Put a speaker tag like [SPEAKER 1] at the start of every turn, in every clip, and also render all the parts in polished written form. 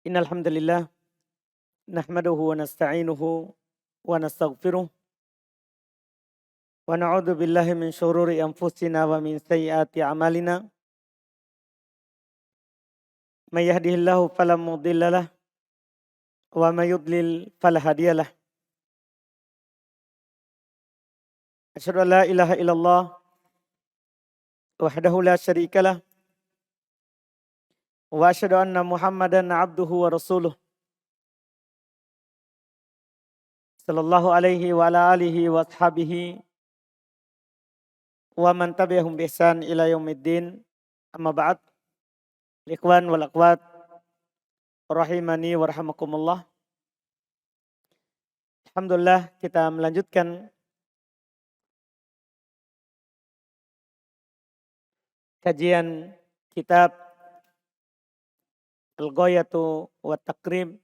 [SPEAKER 1] Innal hamdalillah nahmaduhu wa nasta'inuhu wa nastaghfiruh wa na'udzu billahi min syururi anfusina wa min sayyiati a'malina. May yahdihillahu fala mudhillalah wa may yudlil fala hadiyalah. Asyhadu an la ilaha illallah wahdahu la syarikalah wa asyhadu anna Muhammadan abduhu wa rasuluh sallallahu alaihi wa ala alihi wa ashabihi wa man tabi'ahum bi ihsan ila yaumiddin. Amma ba'd. Ikhwan wal akhwat rahimani wa rahimakumullah. Alhamdulillah kita melanjutkan kajian kitab Al-Ghayatu wa Taqrib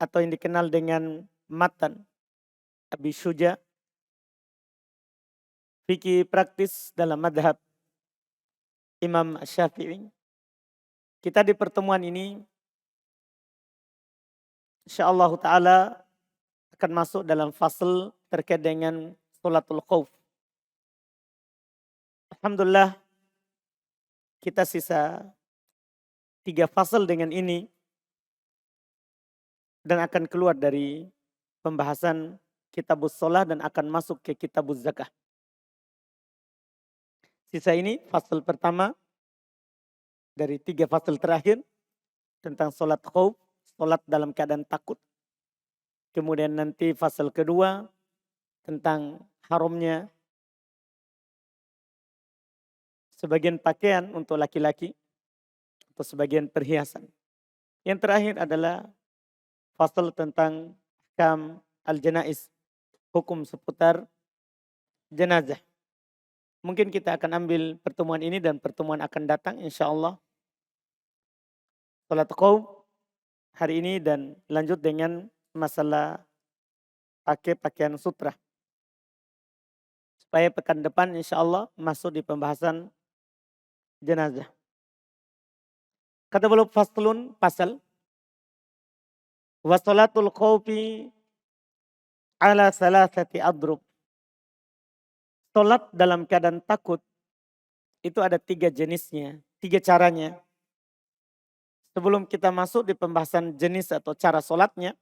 [SPEAKER 1] atau yang dikenal dengan Matan Abi Syuja, fikih praktis dalam madhab Imam Syafi'i. Kita di pertemuan ini insyaallah ta'ala akan masuk dalam fasal terkait dengan sholatul khauf. Alhamdulillah kita sisa 3 fasal dengan ini dan akan keluar dari pembahasan kitabus shalah dan akan masuk ke kitabuz zakah. Sisa ini fasal pertama dari 3 fasal terakhir tentang sholat khauf, sholat dalam keadaan takut. Kemudian nanti fasal kedua tentang haramnya sebagian pakaian untuk laki-laki atau sebagian perhiasan. Yang terakhir adalah fasal tentang ahkam al-janaiz, hukum seputar jenazah. Mungkin kita akan ambil pertemuan ini dan pertemuan akan datang insyaallah sholat khauf hari ini dan lanjut dengan masalah pakai pakaian sutra. Supaya pekan depan insyaallah masuk di pembahasan jenazah. Kata beliau faslun pasal wa sholatul khaufi ala salasati adrub. Sholat dalam keadaan takut itu ada 3 jenisnya, 3 caranya. Sebelum kita masuk di pembahasan jenis atau cara sholatnya,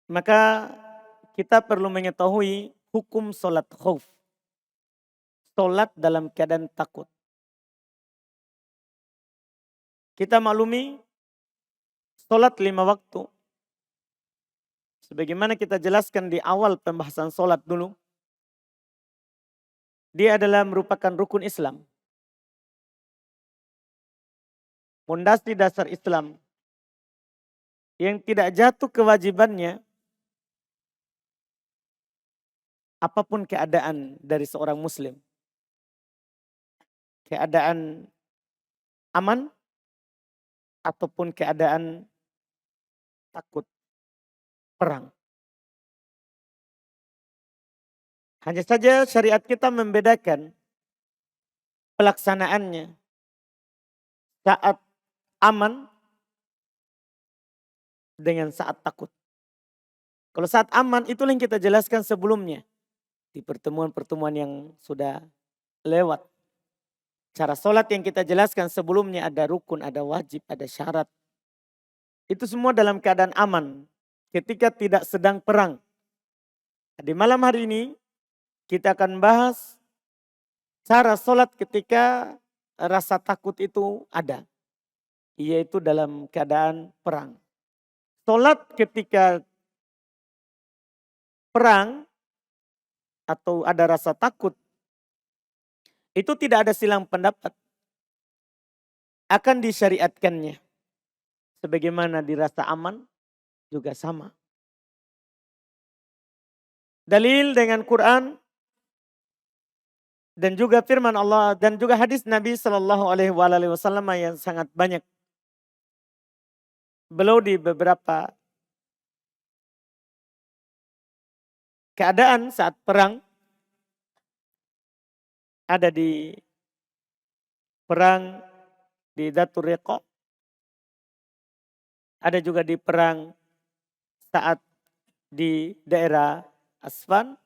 [SPEAKER 1] maka kita perlu mengetahui hukum sholat khauf. Sholat dalam keadaan takut. Kita maklumi sholat 5 waktu. Sebagaimana kita jelaskan di awal pembahasan sholat dulu. Dia adalah merupakan rukun Islam. Pondasi dasar Islam. Yang tidak jatuh kewajibannya apapun keadaan dari seorang muslim. Keadaan aman ataupun keadaan takut perang. Hanya saja syariat kita membedakan pelaksanaannya saat aman dengan saat takut. Kalau saat aman itulah yang kita jelaskan sebelumnya di pertemuan-pertemuan yang sudah lewat. Cara sholat yang kita jelaskan sebelumnya ada rukun, ada wajib, ada syarat. Itu semua dalam keadaan aman ketika tidak sedang perang. Di malam hari ini kita akan bahas cara sholat ketika rasa takut itu ada. Yaitu dalam keadaan perang. Sholat ketika perang atau ada rasa takut itu tidak ada silang pendapat. Akan disyariatkannya. Sebagaimana dirasa aman juga sama. Dalil dengan Quran dan juga firman Allah dan juga hadis Nabi Shallallahu Alaihi Wasallam yang sangat banyak. Beliau di beberapa keadaan saat perang, ada di perang di Dzatur Riqa. Ada juga di perang saat di daerah Asfan.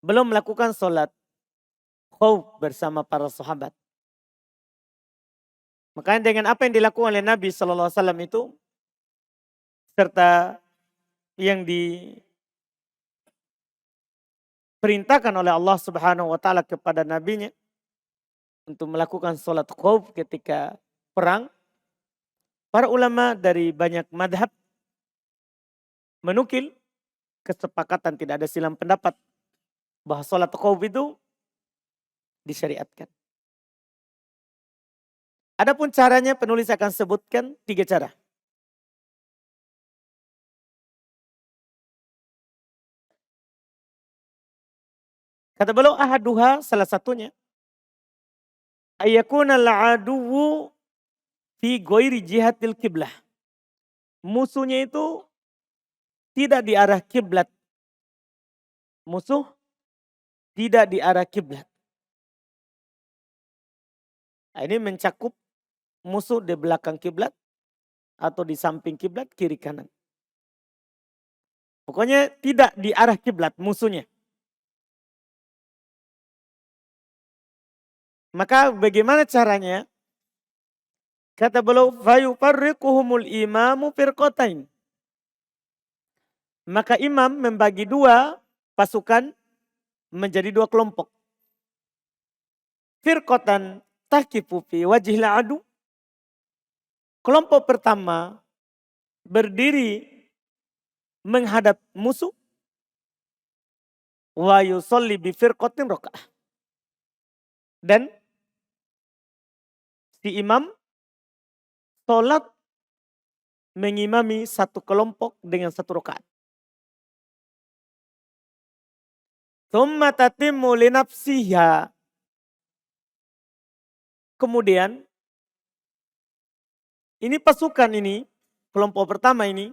[SPEAKER 1] Belum melakukan sholat khauf bersama para sahabat. Makanya dengan apa yang dilakukan oleh Nabi SAW itu, serta yang diperintahkan oleh Allah Subhanahu wa taala kepada nabinya untuk melakukan sholat khauf ketika perang, para ulama dari banyak madhab menukil kesepakatan, tidak ada silang pendapat bahwa sholat khauf itu disyariatkan. Adapun caranya penulis akan sebutkan 3 cara. Kata beliau ahaduha, salah satunya ayyakuna al-aduwu fi ghairi jihatil kiblah. Musuhnya itu tidak di arah kiblat. Musuh tidak di arah kiblat. Nah, ini mencakup musuh di belakang kiblat atau di samping kiblat, kiri kanan. Pokoknya tidak di arah kiblat musuhnya. Maka bagaimana caranya? Kata beliau, fayufarriquhumul imamu firqatain. Maka imam membagi 2 pasukan menjadi 2 kelompok. Firqatan taqifu fi wajhil adu. Kelompok pertama berdiri menghadap musuh. Wa yusolli bi firqatin rakaah. Dan si imam sholat mengimami 1 kelompok dengan 1 rakaat. Tsumma tatimmu li nafsiha. Kemudian ini pasukan ini, kelompok pertama ini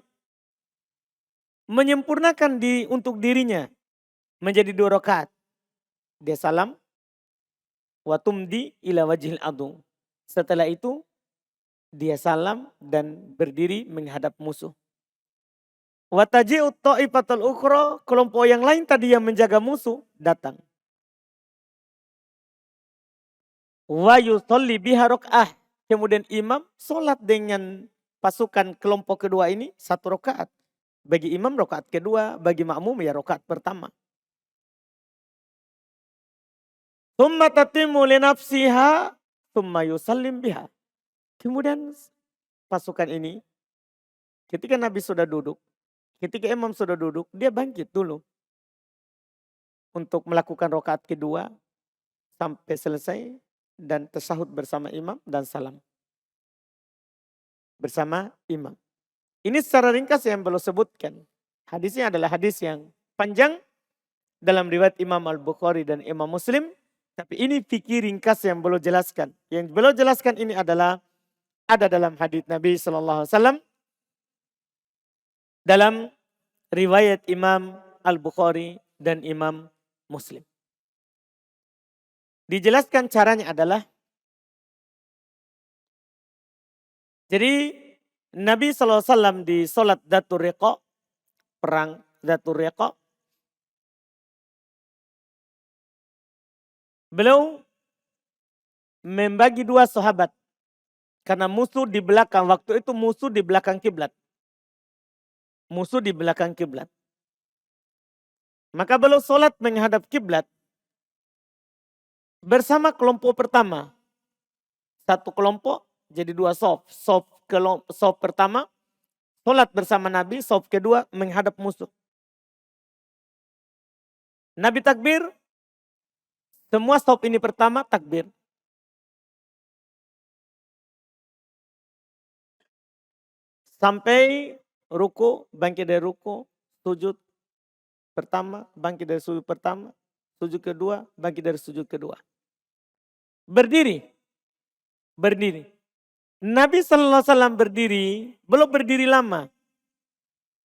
[SPEAKER 1] menyempurnakan untuk dirinya menjadi 2 rakaat. Dia salam wa tumdi ila wajhil adu. Setelah itu dia salam dan berdiri menghadap musuh. Wa taji'ut ta'ifatul ukhra, kelompok yang lain tadi yang menjaga musuh datang. Wa yusolli biha rakaah. Kemudian imam sholat dengan pasukan kelompok kedua ini 1 rakaat. Bagi imam rakaat kedua, bagi makmum ya rakaat pertama. Tsumma tatimmu li nafsiha tsumma yusallim biha. Kemudian pasukan ini ketika Nabi sudah duduk, ketika imam sudah duduk, dia bangkit dulu untuk melakukan rakaat kedua sampai selesai dan tasyahud bersama imam dan salam bersama imam. Ini secara ringkas yang belum sebutkan. Hadisnya adalah hadis yang panjang dalam riwayat Imam Al-Bukhari dan Imam Muslim. Tapi ini fikih ringkas yang belum jelaskan. Yang belum jelaskan ini adalah ada dalam hadis Nabi SAW dalam riwayat Imam Al-Bukhari dan Imam Muslim. Dijelaskan caranya adalah, jadi Nabi SAW di sholat Dzatur Riqa, perang Dzatur Riqa, beliau membagi 2 sahabat. Karena musuh di belakang, waktu itu musuh di belakang kiblat. Musuh di belakang kiblat. Maka beliau sholat menghadap kiblat bersama kelompok pertama. 1 kelompok jadi 2 shaf. Shaf pertama sholat bersama Nabi, shaf kedua menghadap musuh. Nabi takbir, semua shaf ini pertama takbir. Sampai ruku, bangkit dari ruku, sujud pertama, bangkit dari sujud pertama, sujud kedua, bangkit dari sujud kedua. Berdiri. Nabi SAW berdiri, belum berdiri lama.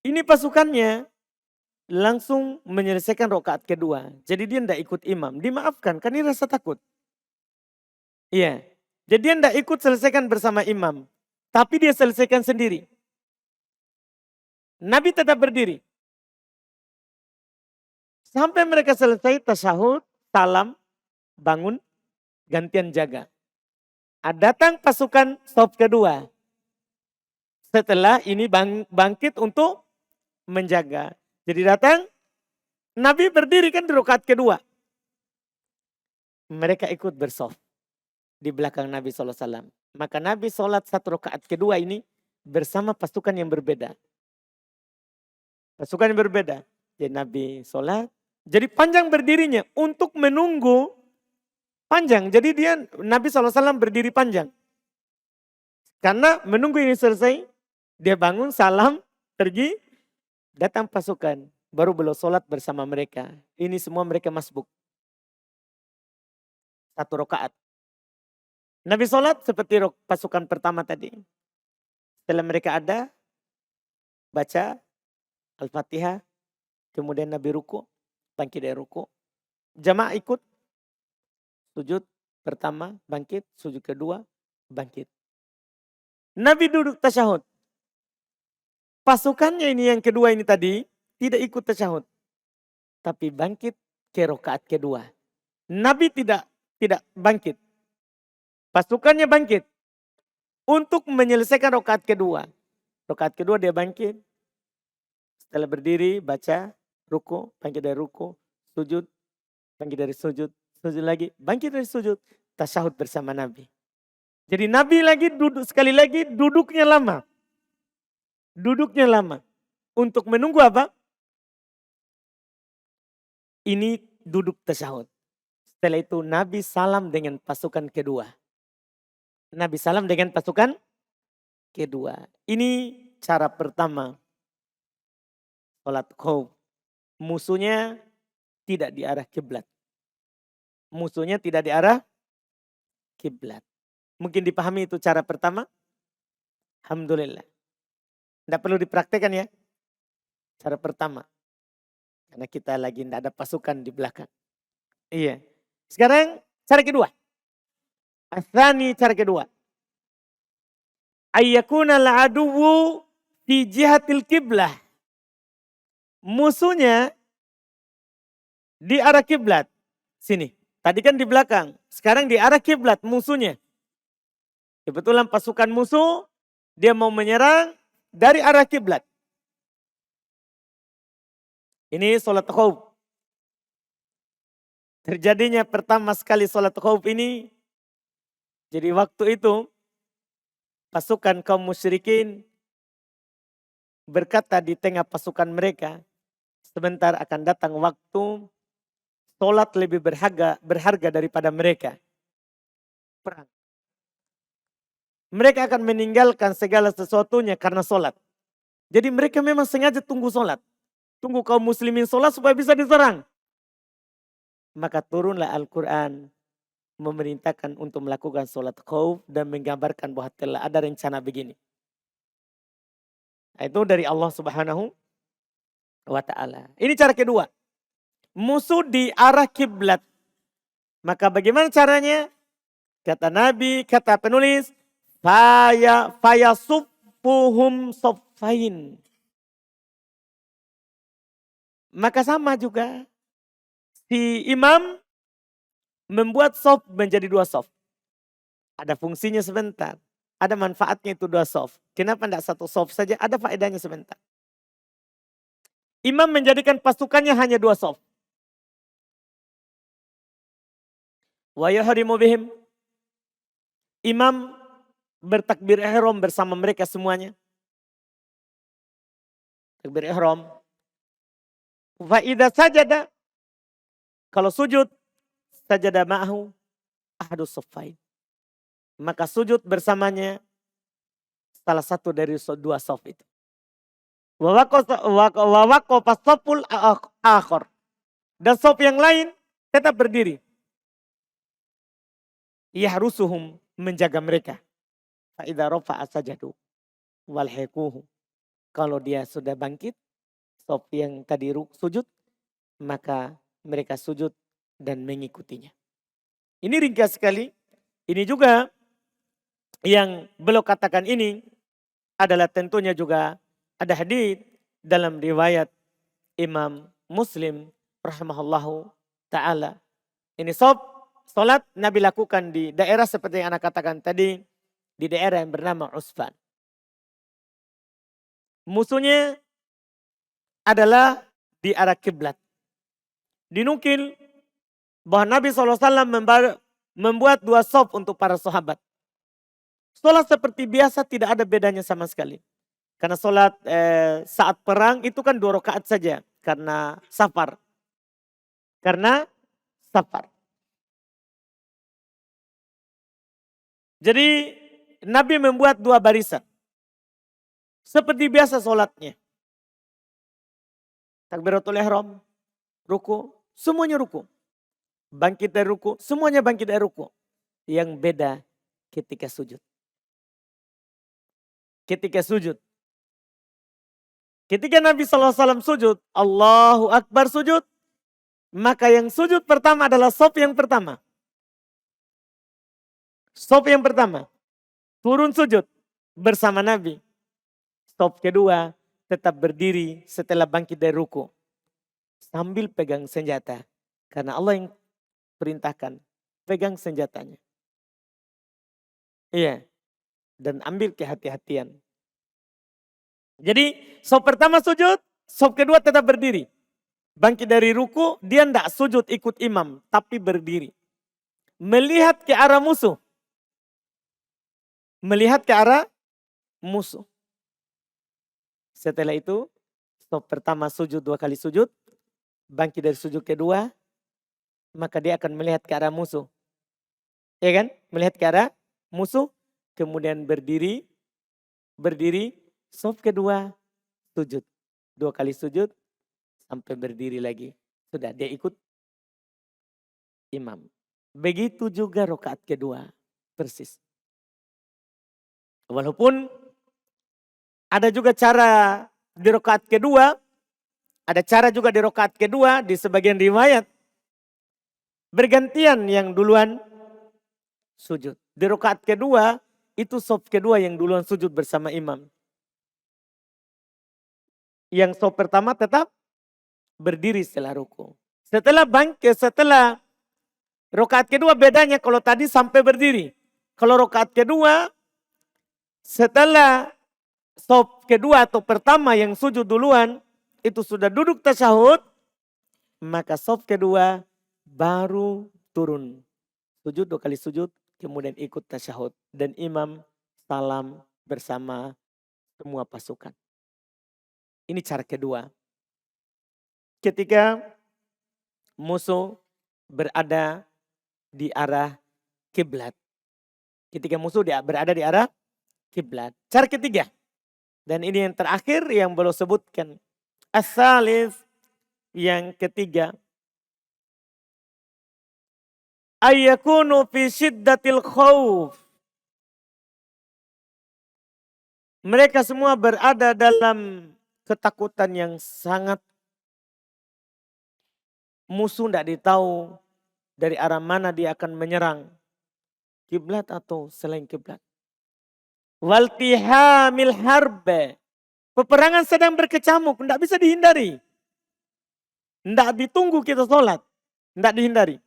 [SPEAKER 1] Ini pasukannya langsung menyelesaikan rakaat kedua. Jadi dia tidak ikut imam. Dimaafkan, kan ini rasa takut. Iya. Jadi dia tidak ikut selesaikan bersama imam. Tapi dia selesaikan sendiri. Nabi tetap berdiri. Sampai mereka selesai tasyahud, salam, bangun, gantian jaga. Datang pasukan saf kedua. Setelah ini bangkit untuk menjaga. Jadi datang, Nabi berdiri kan di rakaat kedua. Mereka ikut bersaf di belakang Nabi SAW. Maka Nabi sholat satu rakaat kedua ini bersama pasukan yang berbeda. Pasukan yang berbeda. Jadi Nabi sholat. Jadi panjang berdirinya untuk menunggu panjang. Jadi dia Nabi SAW berdiri panjang. Karena menunggu ini selesai. Dia bangun, salam, pergi. Datang pasukan. Baru beliau sholat bersama mereka. Ini semua mereka masbuk. Satu rakaat. Nabi sholat seperti pasukan pertama tadi. Setelah mereka ada, baca Al-Fatihah. Kemudian Nabi ruku, bangkit dari ruku. Jamaah ikut. Sujud pertama, bangkit. Sujud kedua, bangkit. Nabi duduk tasyahud. Pasukannya ini yang kedua ini tadi, tidak ikut tasyahud. Tapi bangkit ke rakaat kedua. Nabi tidak bangkit. Pasukannya bangkit. Untuk menyelesaikan rakaat kedua. Rakaat kedua dia bangkit. Setelah berdiri, baca, ruku, bangkit dari ruku, sujud, bangkit dari sujud, sujud lagi, bangkit dari sujud, tasyahud bersama Nabi. Jadi Nabi lagi duduk, sekali lagi duduknya lama. Duduknya lama. Untuk menunggu apa? Ini duduk tasyahud. Setelah itu Nabi salam dengan pasukan kedua. Nabi salam dengan pasukan kedua. Ini cara pertama. Salat khauf. Musuhnya tidak di arah kiblat. Musuhnya tidak di arah kiblat. Mungkin dipahami itu cara pertama? Alhamdulillah. Tidak perlu dipraktekkan ya. Cara pertama. Karena kita lagi tidak ada pasukan di belakang. Iya. Sekarang cara kedua. Asani cara kedua. Ayyakuna al-aduwu fi jihatil kiblah. Musuhnya di arah kiblat. Sini. Tadi kan di belakang. Sekarang di arah kiblat musuhnya. Kebetulan pasukan musuh dia mau menyerang dari arah kiblat. Ini sholat khauf. Terjadinya pertama sekali sholat khauf ini. Jadi waktu itu pasukan kaum musyrikin berkata di tengah pasukan mereka. Sebentar akan datang waktu sholat lebih berharga daripada mereka. Perang. Mereka akan meninggalkan segala sesuatunya karena sholat. Jadi mereka memang sengaja tunggu sholat. Tunggu kaum muslimin sholat supaya bisa diserang. Maka turunlah Al-Quran memerintahkan untuk melakukan sholat khauf dan menggambarkan bahwa telah ada rencana begini. Itu dari Allah Subhanahu wa ta'ala. Ini cara kedua. Musuh di arah kiblat. Maka bagaimana caranya? Kata Nabi, kata penulis, fayasuffuhum soffain. Maka sama juga. Si imam membuat sof menjadi dua sof. Ada fungsinya sebentar. Ada manfaatnya itu dua sof. Kenapa tidak satu sof saja? Ada faedahnya sebentar. Imam menjadikan pasukannya hanya dua sof. Wa yuhrimu bihim. Imam bertakbir ihram bersama mereka semuanya. Takbir ihram. Fa idza sajada, kalau sujud, sajada ma'ahu ahadus saffain. Maka sujud bersamanya salah satu dari dua sof itu. Wa waqafa saful akhar. Dan sof yang lain tetap berdiri. Yahrusuhum, menjaga mereka. Fa idza rafa'a sajadu wal hiquhu. Kalau dia sudah bangkit, sof yang tadi sujud, maka mereka sujud dan mengikutinya. Ini ringkas sekali. Ini juga yang beliau katakan ini adalah tentunya juga ada hadis dalam riwayat Imam Muslim rahimahullahu ta'ala. Ini solat Nabi lakukan di daerah seperti yang anak katakan tadi, di daerah yang bernama Usfan. Musuhnya adalah di arah kiblat. Dinukil bahwa Nabi SAW membuat 2 sof untuk para sahabat. Sholat seperti biasa tidak ada bedanya sama sekali. Karena sholat saat perang itu kan 2 rakaat saja. Karena safar. Jadi Nabi membuat 2 barisan. Seperti biasa sholatnya. Takbiratul ihram, ruku, semuanya ruku. Bangkit dari ruku, semuanya bangkit dari ruku. Yang beda ketika sujud. Ketika Nabi SAW sujud, Allahu Akbar sujud. Maka yang sujud pertama adalah sof yang pertama. Turun sujud bersama Nabi. Sof kedua tetap berdiri setelah bangkit dari ruku. Sambil pegang senjata. Karena Allah yang perintahkan, pegang senjatanya. Iya. Dan ambil kehati-hatian. Jadi sof pertama sujud, sof kedua tetap berdiri. Bangkit dari ruku, dia tidak sujud ikut imam, tapi berdiri. Melihat ke arah musuh. Setelah itu, sof pertama sujud 2 kali sujud. Bangkit dari sujud kedua, maka dia akan melihat ke arah musuh. Ya kan? Melihat ke arah musuh, kemudian berdiri, sof kedua sujud. 2 kali sujud, sampai berdiri lagi. Sudah, dia ikut imam. Begitu juga rakaat kedua, persis. Walaupun ada juga cara di rakaat kedua, di sebagian riwayat. Bergantian yang duluan sujud. Di rakaat kedua, itu sof kedua yang duluan sujud bersama imam. Yang sof pertama tetap berdiri setelah ruku. Setelah rakaat kedua bedanya kalau tadi sampai berdiri. Kalau rakaat kedua setelah sof kedua atau pertama yang sujud duluan itu sudah duduk tasyahud, maka sof kedua baru turun. Sujud 2 kali sujud kemudian ikut tasyahud dan imam salam bersama semua pasukan. Ini cara kedua. Ketika musuh berada di arah kiblat. Cara ketiga. Dan ini yang terakhir yang belum sebutkan. As-salis, yang ketiga. Ayyakunu fi syiddatil khawf. Mereka semua berada dalam ketakutan yang sangat. Musuh tidak ditahu dari arah mana dia akan menyerang. Kiblat atau selain kiblat. Waltihamil harbe. Peperangan sedang berkecamuk, tidak bisa dihindari. Tidak ditunggu kita sholat, tidak dihindari.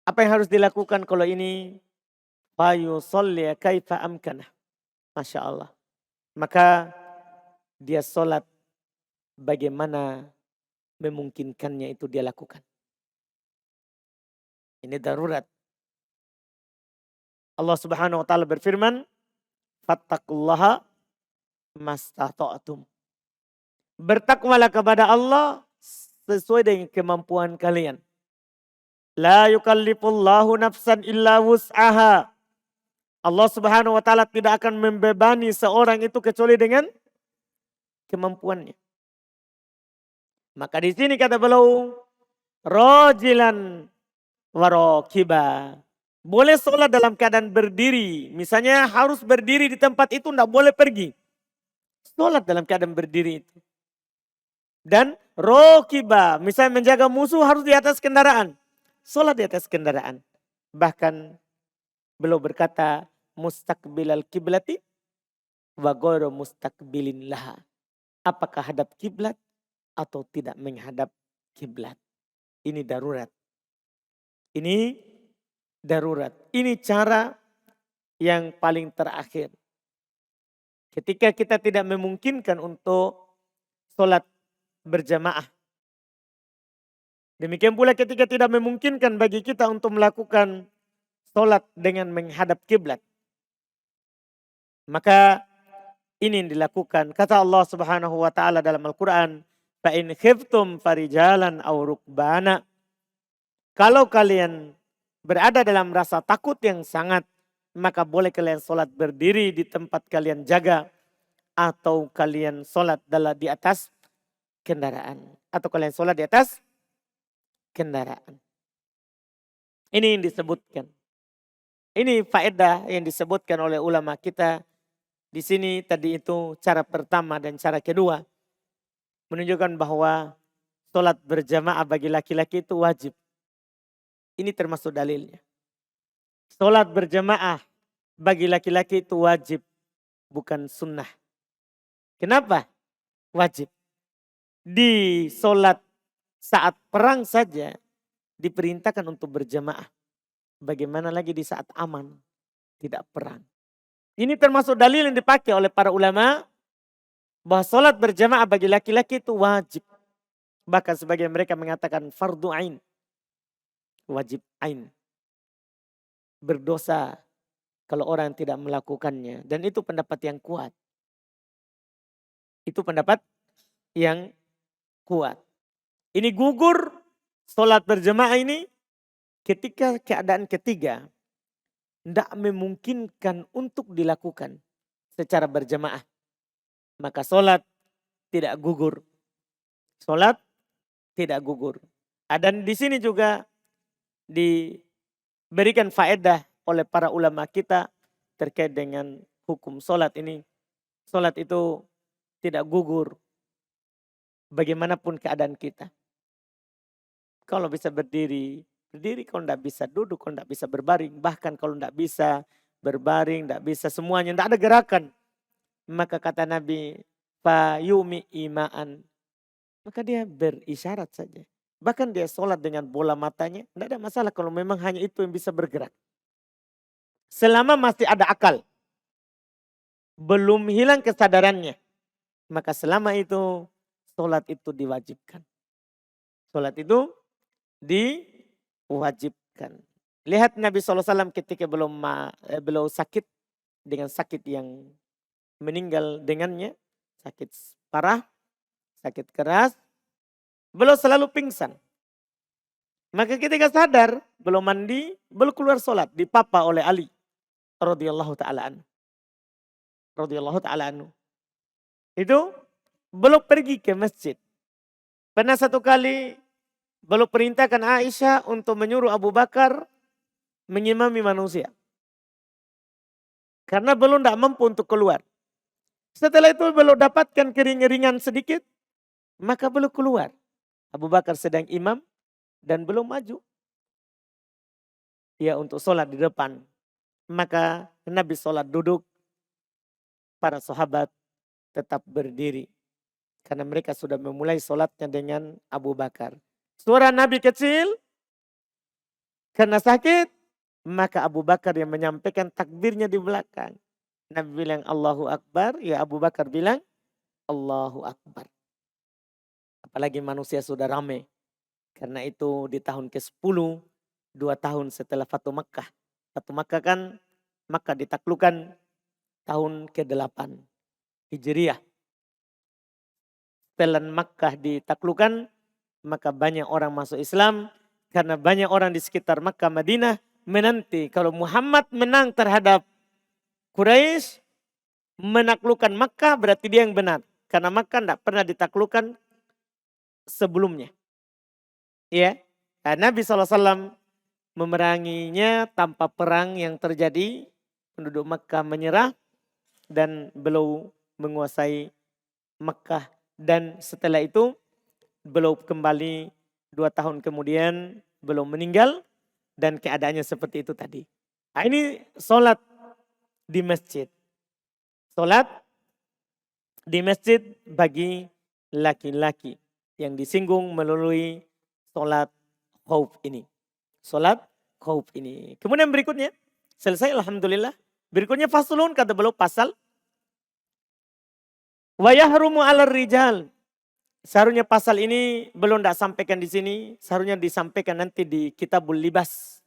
[SPEAKER 1] Apa yang harus dilakukan kalau ini? Fayusolli kaifa amkanah. Masya Allah. Maka dia sholat bagaimana memungkinkannya itu dia lakukan. Ini darurat. Allah Subhanahu wa taala berfirman, "Fattaqullaha mastata'tum." Bertakwalah kepada Allah sesuai dengan kemampuan kalian. La yukallifullahu nafsan illa wus'aha. Allah Subhanahu wa taala tidak akan membebani seorang itu kecuali dengan kemampuannya. Maka di sini kata beliau, rajilan warokiba. Boleh sholat dalam keadaan berdiri. Misalnya harus berdiri di tempat itu, tidak boleh pergi. Sholat dalam keadaan berdiri itu. Dan rokiba, misalnya menjaga musuh harus di atas kendaraan. Sholat di atas kendaraan. Bahkan Beliau berkata, mustaqbilal kiblati wa ghairu mustaqbilin laha. Apakah hadap kiblat atau tidak menghadap kiblat. Ini darurat. Ini darurat. Ini cara yang paling terakhir. Ketika kita tidak memungkinkan untuk sholat berjamaah. Demikian pula ketika tidak memungkinkan bagi kita untuk melakukan sholat dengan menghadap kiblat. Maka ini yang dilakukan. Kata Allah Subhanahu wa taala dalam Al-Qur'an, "Fa in khiftum farijalan aw rukbana." Kalau kalian berada dalam rasa takut yang sangat, maka boleh kalian sholat berdiri di tempat kalian jaga, atau kalian sholat di atas kendaraan, atau kalian sholat di atas kendaraan. Ini yang disebutkan. Ini faedah yang disebutkan oleh ulama kita. Di sini tadi itu cara pertama dan cara kedua menunjukkan bahwa sholat berjamaah bagi laki-laki itu wajib. Ini termasuk dalilnya. Sholat berjamaah bagi laki-laki itu wajib, bukan sunnah. Kenapa? Wajib. Di sholat saat perang saja diperintahkan untuk berjamaah. Bagaimana lagi di saat aman, tidak perang. Ini termasuk dalil yang dipakai oleh para ulama bahwa sholat berjamaah bagi laki-laki itu wajib. Bahkan sebagian mereka mengatakan fardu ain. Wajib ain. Berdosa kalau orang tidak melakukannya. Dan itu pendapat yang kuat. Itu pendapat yang kuat. Ini gugur sholat berjamaah ini ketika keadaan ketiga tidak memungkinkan untuk dilakukan secara berjamaah. Maka sholat tidak gugur. Sholat tidak gugur. Dan di sini juga diberikan faedah oleh para ulama kita terkait dengan hukum sholat ini. Sholat itu tidak gugur bagaimanapun keadaan kita. Kalau bisa berdiri, berdiri. Kalau tidak bisa duduk, kalau tidak bisa berbaring. Bahkan kalau tidak bisa berbaring, tidak bisa semuanya, tidak ada gerakan. Maka kata Nabi, fa yumi imaan. Maka dia berisyarat saja. Bahkan dia sholat dengan bola matanya. Tidak ada masalah kalau memang hanya itu yang bisa bergerak. Selama masih ada akal. Belum hilang kesadarannya. Maka selama itu sholat itu diwajibkan. Sholat itu diwajibkan. Lihat Nabi SAW ketika beliau sakit dengan sakit yang meninggal dengannya. Sakit parah, sakit keras. Beliau selalu pingsan. Maka ketika sadar, beliau mandi, beliau keluar sholat. Dipapa oleh Ali radhiyallahu ta'ala anhu. Radhiyallahu ta'ala anhu. Itu beliau pergi ke masjid. Pernah satu kali beliau perintahkan Aisyah untuk menyuruh Abu Bakar mengimami manusia. Karena beliau tidak mampu untuk keluar. Setelah itu beliau dapatkan keringan sedikit. Maka beliau keluar. Abu Bakar sedang imam dan belum maju. Ya, untuk sholat di depan. Maka Nabi sholat duduk. Para sahabat tetap berdiri. Karena mereka sudah memulai sholatnya dengan Abu Bakar. Suara Nabi kecil. Karena sakit. Maka Abu Bakar yang menyampaikan takbirnya di belakang. Nabi bilang Allahu Akbar. Ya Abu Bakar bilang Allahu Akbar. Apalagi manusia sudah ramai. Karena itu di tahun ke-10. 2 tahun setelah Fatu Makkah. Fatu Makkah kan Makkah ditaklukkan tahun ke-8 Hijriah. Setelah Makkah ditaklukkan, maka banyak orang masuk Islam. Karena banyak orang di sekitar Makkah Madinah menanti kalau Muhammad menang terhadap Quraisy, menaklukkan Makkah berarti dia yang benar. Karena Makkah tidak pernah ditaklukkan sebelumnya. Ya, Nabi SAW memeranginya tanpa perang yang terjadi. Penduduk Makkah menyerah dan beliau menguasai Makkah. Dan setelah itu beliau kembali 2 tahun kemudian beliau meninggal dan keadaannya seperti itu tadi. Nah, ini sholat di masjid. Sholat di masjid bagi laki-laki yang disinggung melalui sholat khauf ini. Sholat khauf ini. Kemudian berikutnya, selesai alhamdulillah. Berikutnya faslun, kata beliau pasal. Wa yahrumu 'alal rijal. Seharusnya pasal ini belum tidak sampaikan di sini. Seharusnya disampaikan nanti di Kitabul Libas.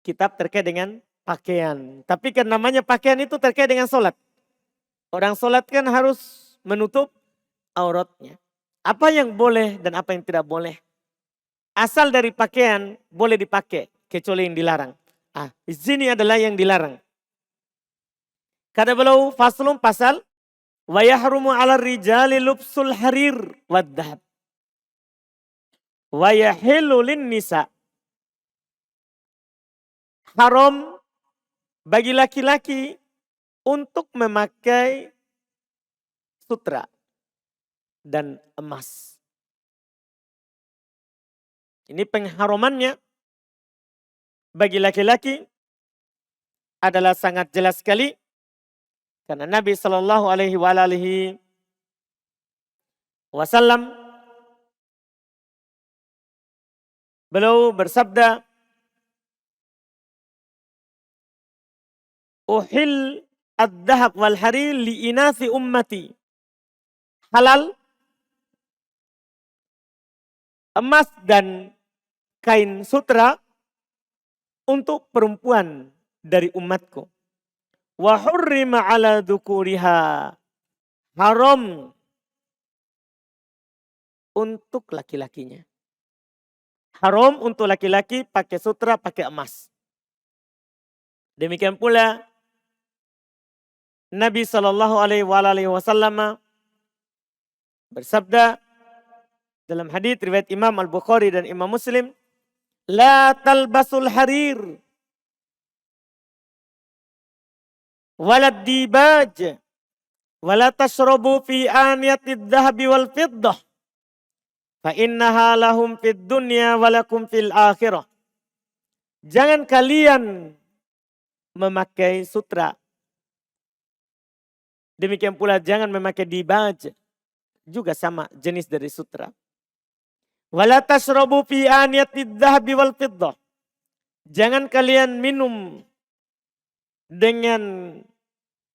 [SPEAKER 1] Kitab terkait dengan pakaian. Tapi kan namanya pakaian itu terkait dengan sholat. Orang sholat kan harus menutup auratnya. Apa yang boleh dan apa yang tidak boleh. Asal dari pakaian boleh dipakai. Kecuali yang dilarang. Di sini adalah yang dilarang. Kata beliau faslun pasal. Wa yahrumu 'alal rijali lubsul harir wad dhahab. Wa yahillu lin nisa. Haram bagi laki-laki untuk memakai sutra dan emas. Ini pengharamannya bagi laki-laki adalah sangat jelas sekali. Karena Nabi Shallallahu Alaihi Wasallam beliau bersabda, "Uhil ad-dahab wal harir li inasi ummati." Halal emas dan kain sutra untuk perempuan dari umatku. Wa hurrima ala dzukuriha. Haram untuk laki-lakinya. Haram untuk laki-laki pakai sutra, pakai emas. Demikian pula Nabi Shallallahu Alaihi Wasallam bersabda dalam hadits riwayat Imam Al-Bukhari dan Imam Muslim, la talbasul harir walad dibaj wala tashrabu fi aniyatid dhahabi wal fiddah fa innaha lahum fid dunya walakum fil akhirah. Jangan kalian memakai sutra. Demikian pula jangan memakai dibaj, juga sama jenis dari sutra. Wala tashrabu fi aniyatid dhahabi wal fiddah. Jangan kalian minum dengan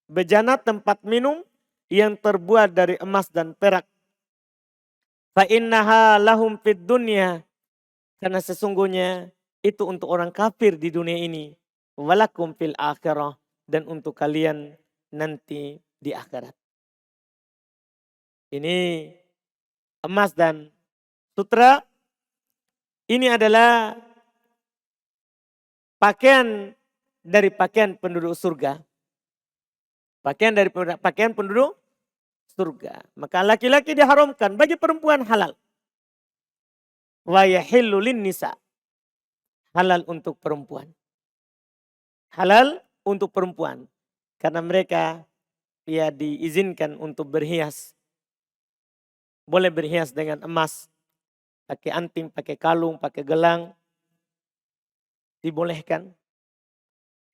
[SPEAKER 1] bejana tempat minum yang terbuat dari emas dan perak. Fa innaha lahum fid dunya. Karena sesungguhnya itu untuk orang kafir di dunia ini. Walakum fil akhirah. Dan untuk kalian nanti di akhirat. Ini emas dan sutra. Ini adalah pakaian dari pakaian penduduk surga. Pakaian dari pakaian penduduk surga. Maka laki-laki diharamkan, bagi perempuan halal. Wa yahillu lin nisa. Halal untuk perempuan. Halal untuk perempuan. Karena mereka diizinkan untuk berhias. Boleh berhias dengan emas. Pakai anting, pakai kalung, pakai gelang. Dibolehkan.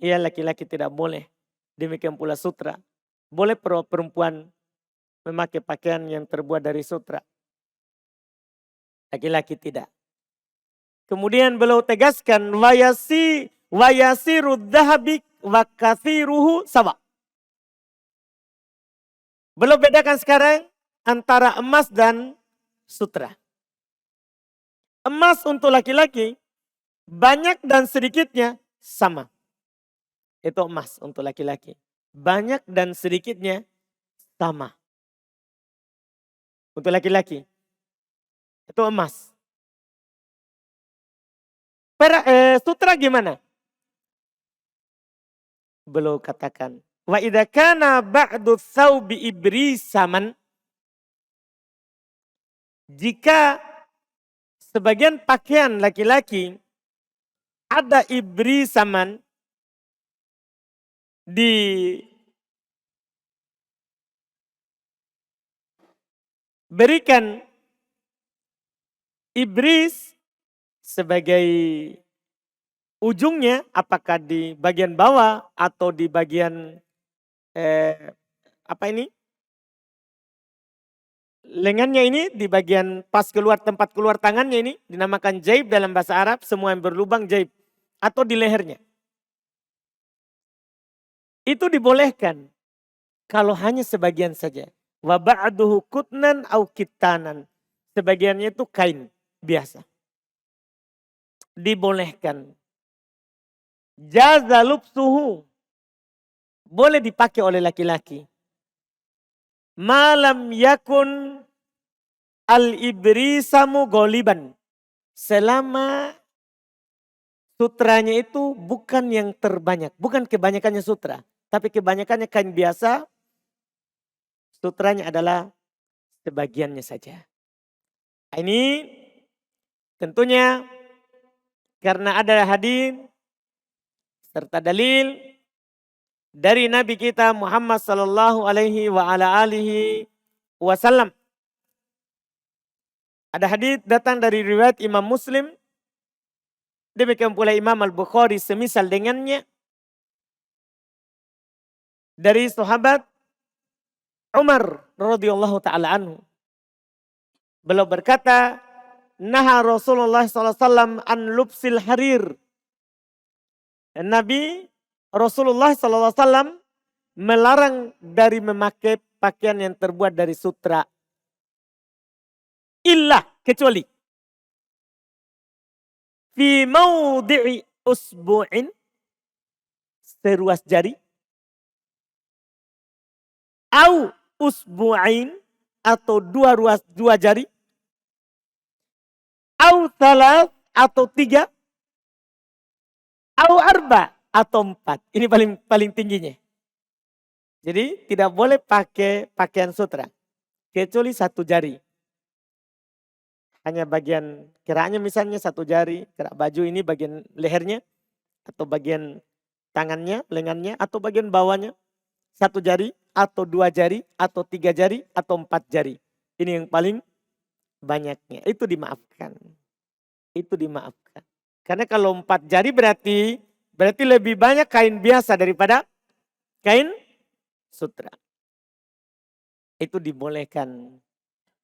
[SPEAKER 1] Ia laki-laki tidak boleh. Demikian pula sutra. Boleh perempuan memakai pakaian yang terbuat dari sutra. Laki-laki tidak. Kemudian beliau tegaskan wayasiru dhahabi wa kathiruhu sawa. Beliau bedakan sekarang antara emas dan sutra. Emas untuk laki-laki banyak dan sedikitnya sama. Itu emas untuk laki-laki. Banyak dan sedikitnya sama. Untuk laki-laki. Itu emas. Sutra gimana? Beliau katakan. Wa idza kana ba'du thawbi ibrisaman. Jika sebagian pakaian laki-laki ada ibrisaman diberikan ibris sebagai ujungnya apakah di bagian bawah atau di bagian lengannya ini, di bagian pas keluar tempat keluar tangannya ini dinamakan jaib dalam bahasa Arab, semua yang berlubang jaib, atau di lehernya. Itu dibolehkan kalau hanya sebagian saja. Wa ba'duhu kutnan au kittanan. Sebagiannya itu kain biasa. Dibolehkan. Jaza lubsuhu. Boleh dipakai oleh laki-laki. Malam yakun al-ibrisamu goliban. Selama sutranya itu bukan yang terbanyak. Bukan kebanyakannya sutra. Tapi kebanyakannya kain biasa. Sutranya adalah sebagiannya saja. Ini tentunya karena ada hadis serta dalil dari Nabi kita Muhammad sallallahu alaihi wa ala alihi wasallam. Ada hadis datang dari riwayat Imam Muslim, demikian pula Imam Al-Bukhari semisal dengannya, dari sahabat Umar radhiyallahu taala anhu. Beliau berkata, naha Rasulullah SAW an lubsil harir. Nabi Rasulullah SAW melarang dari memakai pakaian yang terbuat dari sutra. Illa, kecuali. Fi mawdi'i usbu'in, seruas jari. Au usbu'ain, atau dua jari. Au talas, atau 3. Au arba, atau 4. Ini paling tingginya. Jadi tidak boleh pakai pakaian sutra. Kecuali 1 jari. Hanya bagian keraknya misalnya 1 jari. Kerak baju ini bagian lehernya. Atau bagian tangannya, lengannya. Atau bagian bawahnya. 1 jari, atau 2 jari, atau 3 jari, atau 4 jari. Ini yang paling banyaknya. Itu dimaafkan. Itu dimaafkan. Karena kalau 4 jari berarti lebih banyak kain biasa daripada kain sutra. Itu dibolehkan.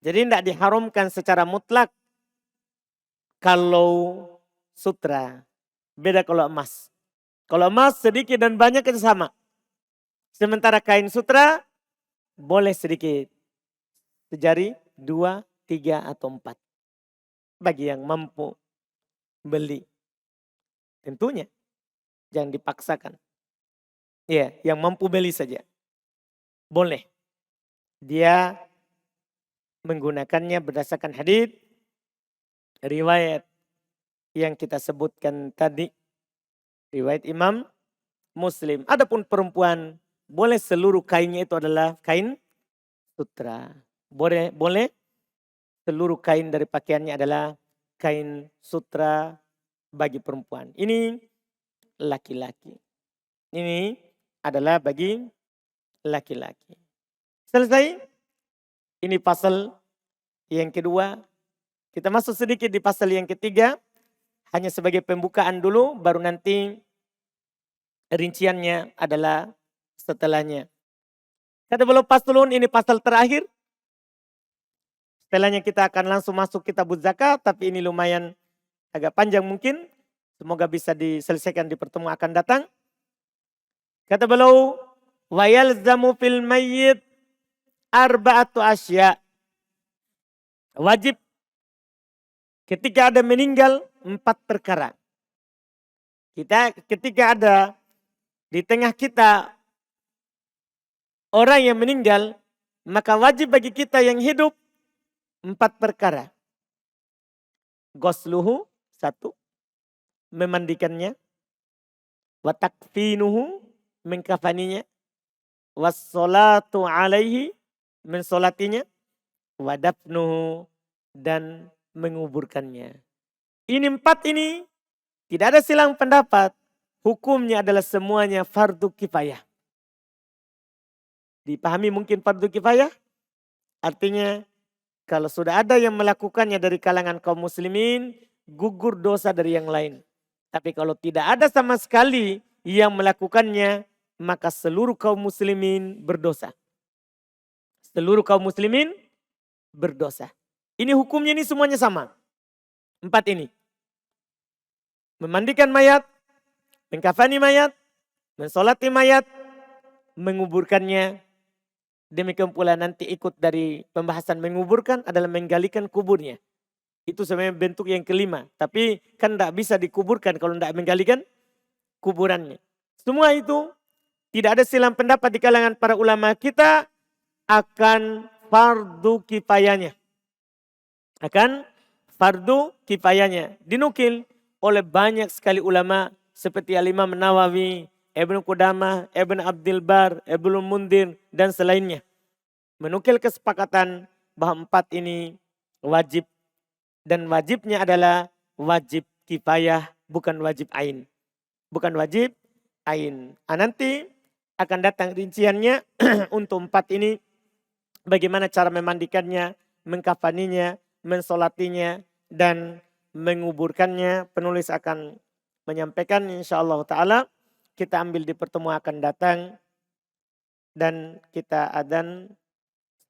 [SPEAKER 1] Jadi tidak diharamkan secara mutlak kalau sutra. Beda kalau emas. Kalau emas sedikit dan banyak itu sama. Sementara kain sutra boleh sedikit. Sejari, 2, 3, atau 4. Bagi yang mampu beli. Tentunya jangan dipaksakan. Ya, yang mampu beli saja. Boleh. Dia menggunakannya berdasarkan hadis riwayat yang kita sebutkan tadi. Riwayat Imam Muslim. Adapun perempuan boleh seluruh kainnya itu adalah kain sutra. Boleh seluruh kain dari pakaiannya adalah kain sutra bagi perempuan. Ini laki-laki. Ini adalah bagi laki-laki. Selesai. Ini pasal yang kedua. Kita masuk sedikit di pasal yang ketiga. Hanya sebagai pembukaan dulu. Baru nanti rinciannya adalah setelahnya. Kata beliau paslun, ini pasal terakhir. Setelahnya kita akan langsung masuk kitab zakat. Tapi ini lumayan agak panjang mungkin. Semoga bisa diselesaikan di pertemuan akan datang. Kata beliau, wa yalzamu fil mayyit arba'atu asya. Wajib ketika ada meninggal 4 perkara. Ketika ada di tengah kita orang yang meninggal, maka wajib bagi kita yang hidup 4 perkara. Ghusluhu, 1. Memandikannya. Wa takfinuhu, mengkafaninya. Wassolatu alaihi, mensolatinya. Wa dafnuhu, dan menguburkannya. Ini 4 ini tidak ada silang pendapat. Hukumnya adalah semuanya fardu kifayah. Dipahami mungkin fardu kifayah? Artinya kalau sudah ada yang melakukannya dari kalangan kaum muslimin, gugur dosa dari yang lain. Tapi kalau tidak ada sama sekali yang melakukannya, maka seluruh kaum muslimin berdosa. Seluruh kaum muslimin berdosa. Ini hukumnya ini semuanya sama. 4 ini. Memandikan mayat, mengkafani mayat, mensolati mayat, menguburkannya. Demikian pula nanti ikut dari pembahasan menguburkan adalah menggalikan kuburnya. Itu sebenarnya bentuk yang kelima. Tapi kan tidak bisa dikuburkan kalau tidak menggalikan kuburannya. Semua itu tidak ada silang pendapat di kalangan para ulama kita akan fardu kifayahnya. Akan fardu kifayahnya. Dinukil oleh banyak sekali ulama seperti Al-Imam Nawawi, Ibnu Qudamah, Ibnu Abdul Bar, Ibnu Mundir dan selainnya. Menukil kesepakatan bahwa 4 ini wajib. Dan wajibnya adalah wajib kifayah bukan wajib ain. Bukan wajib ain. Nanti akan datang rinciannya untuk 4 ini. Bagaimana cara memandikannya, mengkafaninya, mensolatinya, dan menguburkannya. Penulis akan menyampaikan insyaAllah ta'ala. Kita ambil di pertemuan akan datang. Dan kita adzan.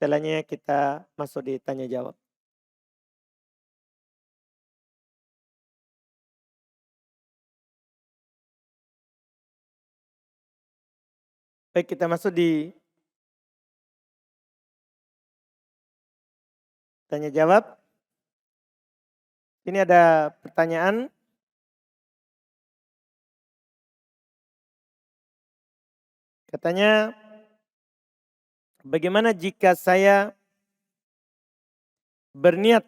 [SPEAKER 1] Setelahnya kita masuk di tanya jawab. Baik, kita masuk di tanya jawab. Ini ada pertanyaan. Katanya, bagaimana jika saya berniat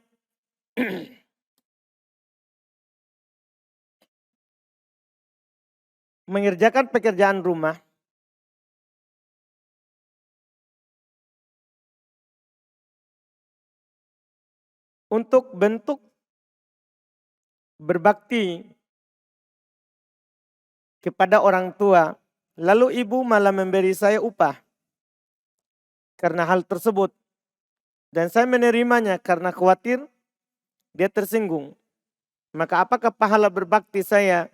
[SPEAKER 1] mengerjakan pekerjaan rumah untuk bentuk berbakti kepada orang tua, lalu ibu malah memberi saya upah karena hal tersebut, dan saya menerimanya karena khawatir dia tersinggung. Maka apakah pahala berbakti saya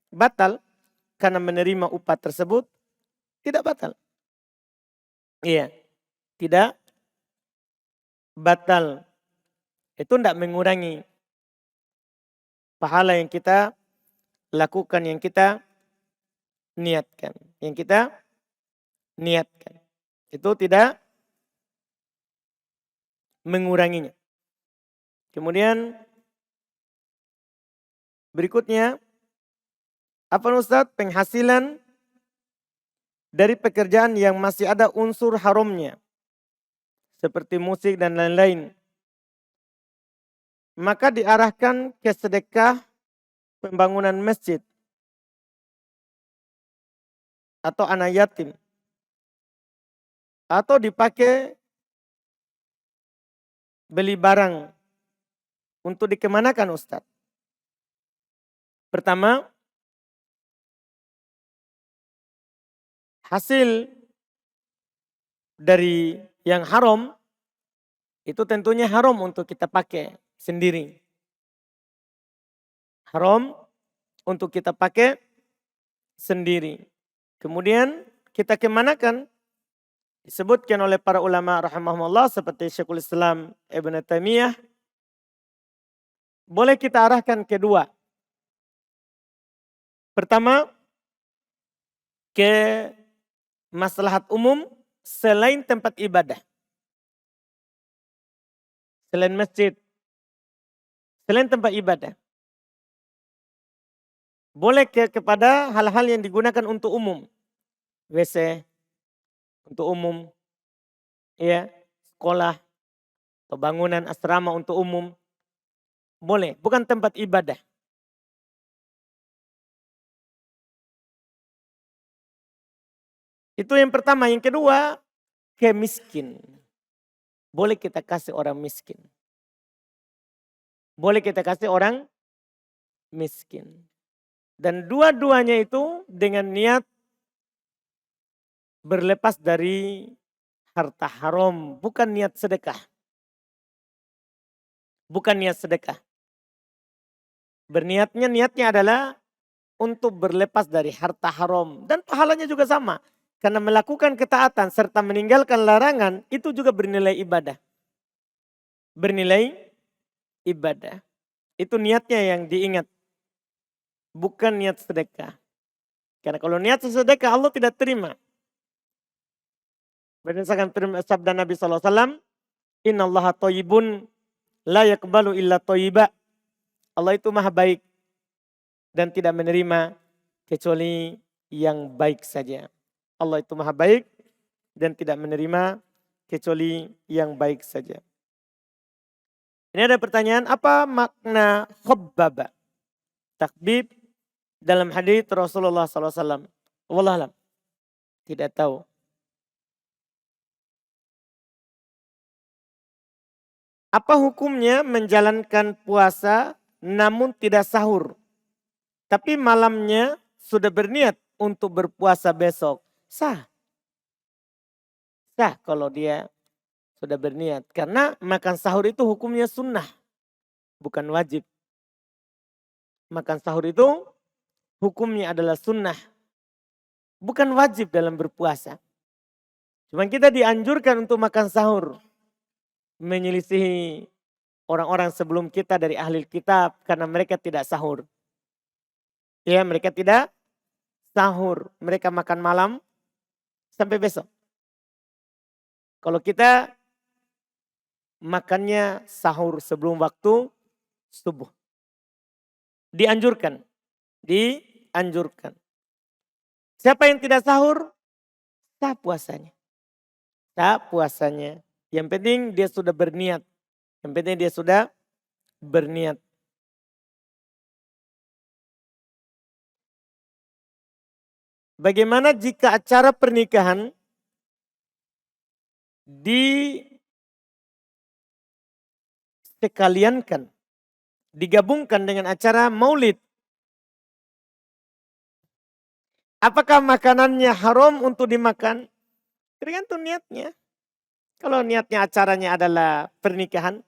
[SPEAKER 1] batal karena menerima upah tersebut? Tidak batal. Iya, tidak batal. Itu tidak mengurangi pahala yang kita lakukan, yang kita niatkan. Yang kita niatkan. Itu tidak menguranginya. Kemudian berikutnya, apa Ustaz penghasilan dari pekerjaan yang masih ada unsur haramnya, seperti musik dan lain-lain, maka diarahkan ke sedekah pembangunan masjid atau anak yatim, atau dipakai beli barang untuk dikemanakan Ustaz? Pertama, hasil dari yang haram itu tentunya haram untuk kita pakai sendiri. Haram untuk kita pakai sendiri. Kemudian kita kemanakan? Disebutkan oleh para ulama rahimahumullah seperti Syekhul Islam Ibn Taimiyah. Boleh kita arahkan kedua. Pertama, ke maslahat umum selain tempat ibadah. Selain masjid. Selain tempat ibadah. Boleh kepada hal-hal yang digunakan untuk umum. WC untuk umum. Ya, sekolah atau bangunan asrama untuk umum. Boleh, bukan tempat ibadah. Itu yang pertama. Yang kedua, ke miskin. Boleh kita kasih orang miskin. Boleh kita kasih orang miskin. Dan dua-duanya itu dengan niat berlepas dari harta haram. Bukan niat sedekah. Bukan niat sedekah. Niatnya adalah untuk berlepas dari harta haram. Dan pahalanya juga sama. Karena melakukan ketaatan serta meninggalkan larangan itu juga bernilai ibadah. Bernilai ibadah. Itu niatnya yang diingat. Bukan niat sedekah. Karena kalau niat sedekah Allah tidak terima. Berdasarkan sabda Nabi SAW. Innallaha thayyibun la yakbalu illa thayyiba. Allah itu maha baik. Dan tidak menerima kecuali yang baik saja. Allah itu maha baik dan tidak menerima kecuali yang baik saja. Ini ada pertanyaan, apa makna khabbaba? Takbib dalam hadis Rasulullah SAW. Wallahualam. Tidak tahu. Apa hukumnya menjalankan puasa namun tidak sahur? Tapi malamnya sudah berniat untuk berpuasa besok. Sah. Sah kalau dia sudah berniat. Karena makan sahur itu hukumnya sunnah. Bukan wajib. Makan sahur itu hukumnya adalah sunnah. Bukan wajib dalam berpuasa. Cuma kita dianjurkan untuk makan sahur. Menyelisihi orang-orang sebelum kita dari ahli kitab. Karena mereka tidak sahur. Ya, mereka tidak sahur. Mereka makan malam sampai besok. Kalau kita makannya sahur sebelum waktu subuh. Dianjurkan. Dianjurkan. Siapa yang tidak sahur, sah puasanya. Sah puasanya. Yang penting dia sudah berniat. Yang penting dia sudah berniat. Bagaimana jika acara pernikahan disekaliankan, digabungkan dengan acara maulid? Apakah makanannya haram untuk dimakan? Tergantung niatnya. Kalau niatnya acaranya adalah pernikahan,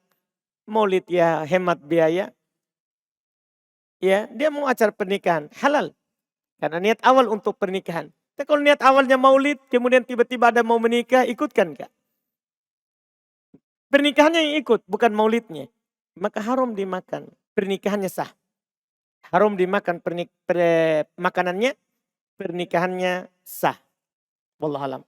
[SPEAKER 1] maulid ya hemat biaya. Ya, dia mau acara pernikahan, halal. Karena niat awal untuk pernikahan. Tapi kalau niat awalnya maulid, kemudian tiba-tiba ada mau menikah, ikutkan Kak? Pernikahannya yang ikut, bukan maulidnya. Maka haram dimakan. Pernikahannya sah. Haram dimakan makanannya, pernikahannya sah. Wallahualam.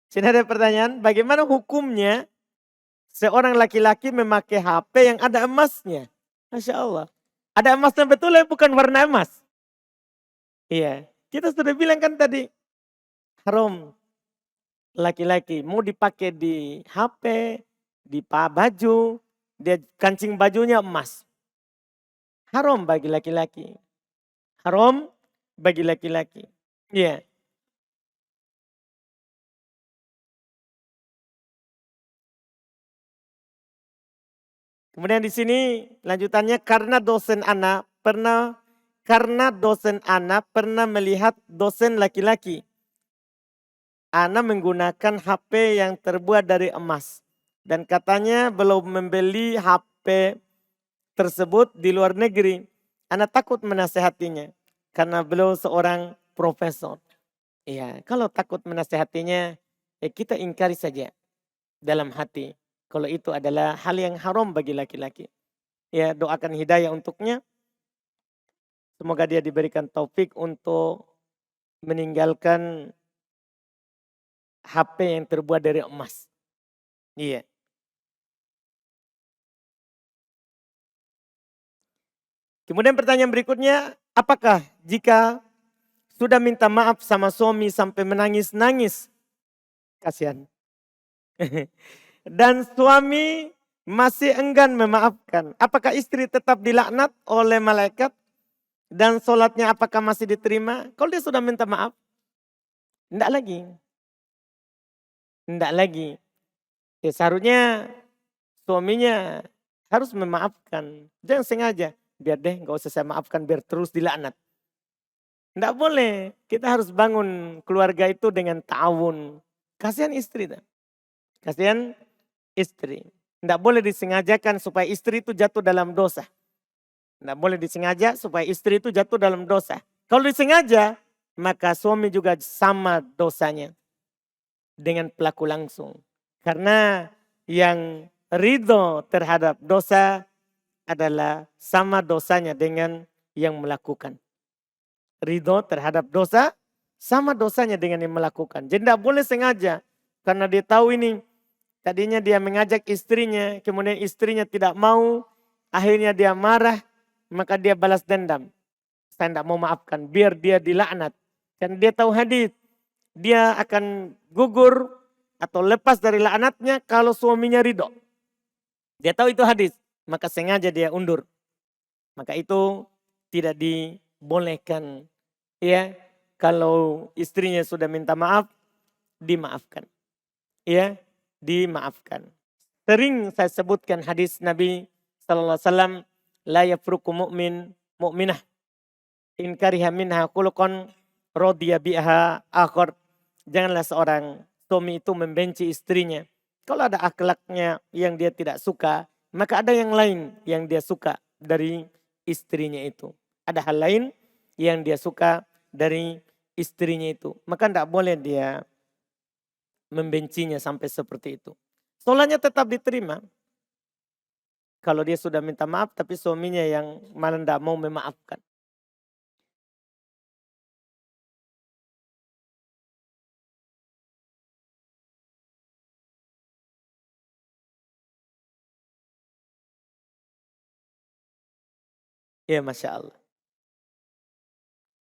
[SPEAKER 1] Sini ada pertanyaan, bagaimana hukumnya seorang laki-laki memakai HP yang ada emasnya? Masya Allah. Ada emasnya betul ya, bukan warna emas. Iya, kita sudah bilang kan tadi, haram laki-laki mau dipakai di HP, di baju, dia kancing bajunya emas. Haram bagi laki-laki. Haram bagi laki-laki. Iya. Kemudian di sini lanjutannya karena dosen anak pernah melihat dosen laki-laki. Ana menggunakan HP yang terbuat dari emas. Dan katanya belum membeli HP tersebut di luar negeri. Ana takut menasehatinya. Karena beliau seorang profesor. Iya, kalau takut menasehatinya, kita ingkari saja dalam hati. Kalau itu adalah hal yang haram bagi laki-laki. Ya, doakan hidayah untuknya. Semoga dia diberikan taufik untuk meninggalkan HP yang terbuat dari emas. Iya. Kemudian pertanyaan berikutnya, apakah jika sudah minta maaf sama suami sampai menangis-nangis, kasihan. Dan suami masih enggan memaafkan, apakah istri tetap dilaknat oleh malaikat? Dan sholatnya apakah masih diterima? Kalau dia sudah minta maaf, enggak lagi. Enggak lagi. Ya, seharusnya suaminya harus memaafkan. Jangan sengaja, biar deh gak usah saya maafkan biar terus dilaknat. Tidak boleh, kita harus bangun keluarga itu dengan ta'awun. Kasihan istri. Kasihan istri. Tidak boleh disengajakan supaya istri itu jatuh dalam dosa. Tidak boleh disengaja supaya istri itu jatuh dalam dosa. Kalau disengaja, maka suami juga sama dosanya dengan pelaku langsung. Karena yang ridho terhadap dosa adalah sama dosanya dengan yang melakukan. Ridho terhadap dosa sama dosanya dengan yang melakukan. Jadi tidak boleh sengaja. Karena dia tahu ini, tadinya dia mengajak istrinya, kemudian istrinya tidak mau, akhirnya dia marah, maka dia balas dendam. Saya tidak mau maafkan, biar dia dilaknat. Dan dia tahu hadis, dia akan gugur atau lepas dari laknatnya kalau suaminya ridho. Dia tahu itu hadis, maka sengaja dia undur. Maka itu tidak dibolehkan. Ya, kalau istrinya sudah minta maaf, dimaafkan. Ya, dimaafkan. Sering saya sebutkan hadis Nabi sallallahu alaihi wasallam, la yafruqu mu'min mu'minah in kariha minha khuluqan radiya biha akhar. Janganlah seorang suami itu membenci istrinya. Kalau ada akhlaknya yang dia tidak suka, maka ada yang lain yang dia suka dari istrinya itu. Ada hal lain yang dia suka dari istrinya itu. Maka tidak boleh dia membencinya sampai seperti itu. Sholatnya tetap diterima. Kalau dia sudah minta maaf tapi suaminya yang malah tidak mau memaafkan. Ya Masya Allah.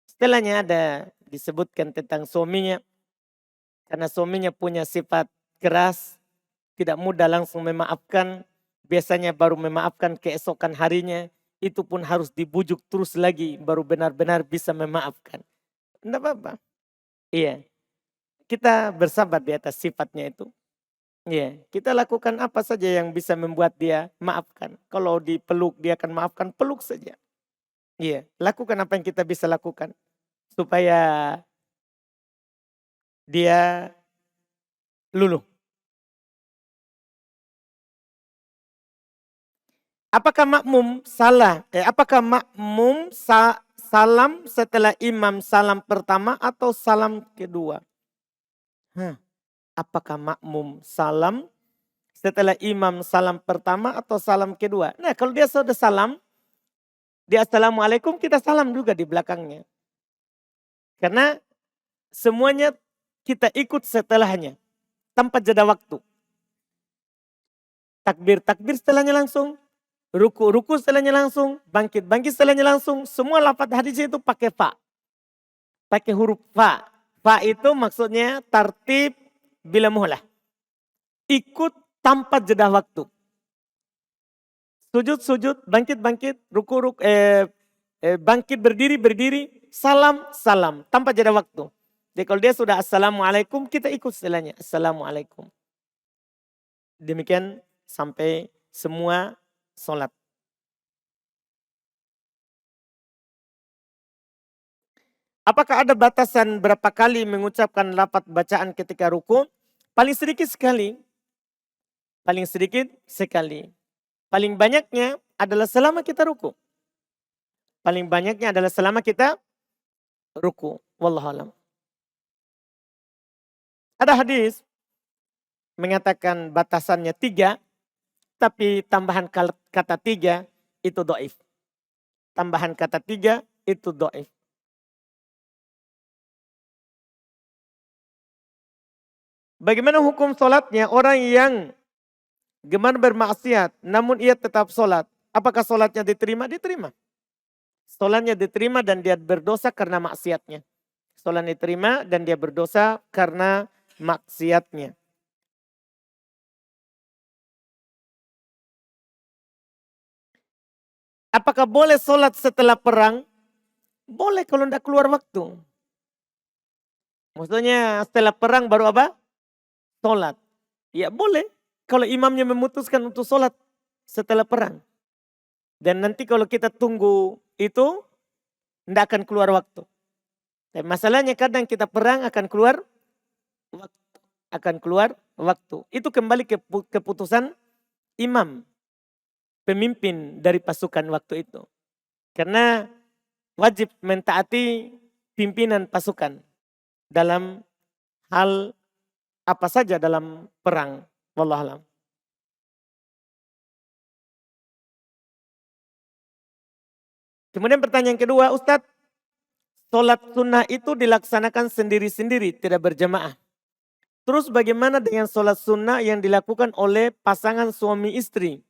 [SPEAKER 1] Setelahnya ada disebutkan tentang suaminya. Karena suaminya punya sifat keras, tidak mudah langsung memaafkan. Biasanya baru memaafkan keesokan harinya. Itu pun harus dibujuk terus lagi baru benar-benar bisa memaafkan. Tidak apa-apa. Iya. Kita bersabar di atas sifatnya itu. Iya. Kita lakukan apa saja yang bisa membuat dia maafkan. Kalau dipeluk dia akan maafkan, peluk saja. Iya. Lakukan apa yang kita bisa lakukan. Supaya dia luluh. Apakah makmum salah? Apakah makmum salam setelah imam salam pertama atau salam kedua? Apakah makmum salam setelah imam salam pertama atau salam kedua? Nah kalau dia sudah salam, dia assalamualaikum kita salam juga di belakangnya. Karena semuanya kita ikut setelahnya tanpa jeda waktu. Takbir setelahnya langsung. Ruku setelahnya langsung, bangkit setelahnya langsung. Semua lafaz hadis itu pakai fa. Pakai huruf fa. Fa itu maksudnya tartib bila muhlah. Ikut tanpa jeda waktu. Sujud, bangkit, ruku, bangkit berdiri, salam, tanpa jeda waktu. Jadi kalau dia sudah assalamualaikum, kita ikut setelahnya. Assalamualaikum. Demikian sampai semua sholat. Apakah ada batasan berapa kali mengucapkan lafaz bacaan ketika ruku? Paling sedikit sekali. Paling banyaknya adalah selama kita ruku. Paling banyaknya adalah selama kita ruku. Wallahualam. Ada hadis mengatakan batasannya 3, tapi tambahan kata 3 itu dhaif. Tambahan kata 3 itu dhaif. Bagaimana hukum sholatnya orang yang gemar bermaksiat namun ia tetap sholat? Apakah sholatnya diterima? Diterima. Sholatnya diterima dan dia berdosa karena maksiatnya. Sholatnya diterima dan dia berdosa karena maksiatnya. Apakah boleh sholat setelah perang? Boleh kalau tidak keluar waktu. Maksudnya setelah perang baru apa? Sholat. Ya boleh. kalau imamnya memutuskan untuk sholat setelah perang. Dan nanti kalau kita tunggu itu, tidak akan keluar waktu. Dan masalahnya kadang kita perang akan keluar waktu. Akan keluar waktu. Itu kembali ke keputusan imam. Pemimpin dari pasukan waktu itu. Karena wajib mentaati pimpinan pasukan. Dalam hal apa saja dalam perang. Wallahualam. Kemudian pertanyaan kedua, Ustadz, sholat sunnah itu dilaksanakan sendiri-sendiri, tidak berjamaah. Terus bagaimana dengan sholat sunnah yang dilakukan oleh pasangan suami istri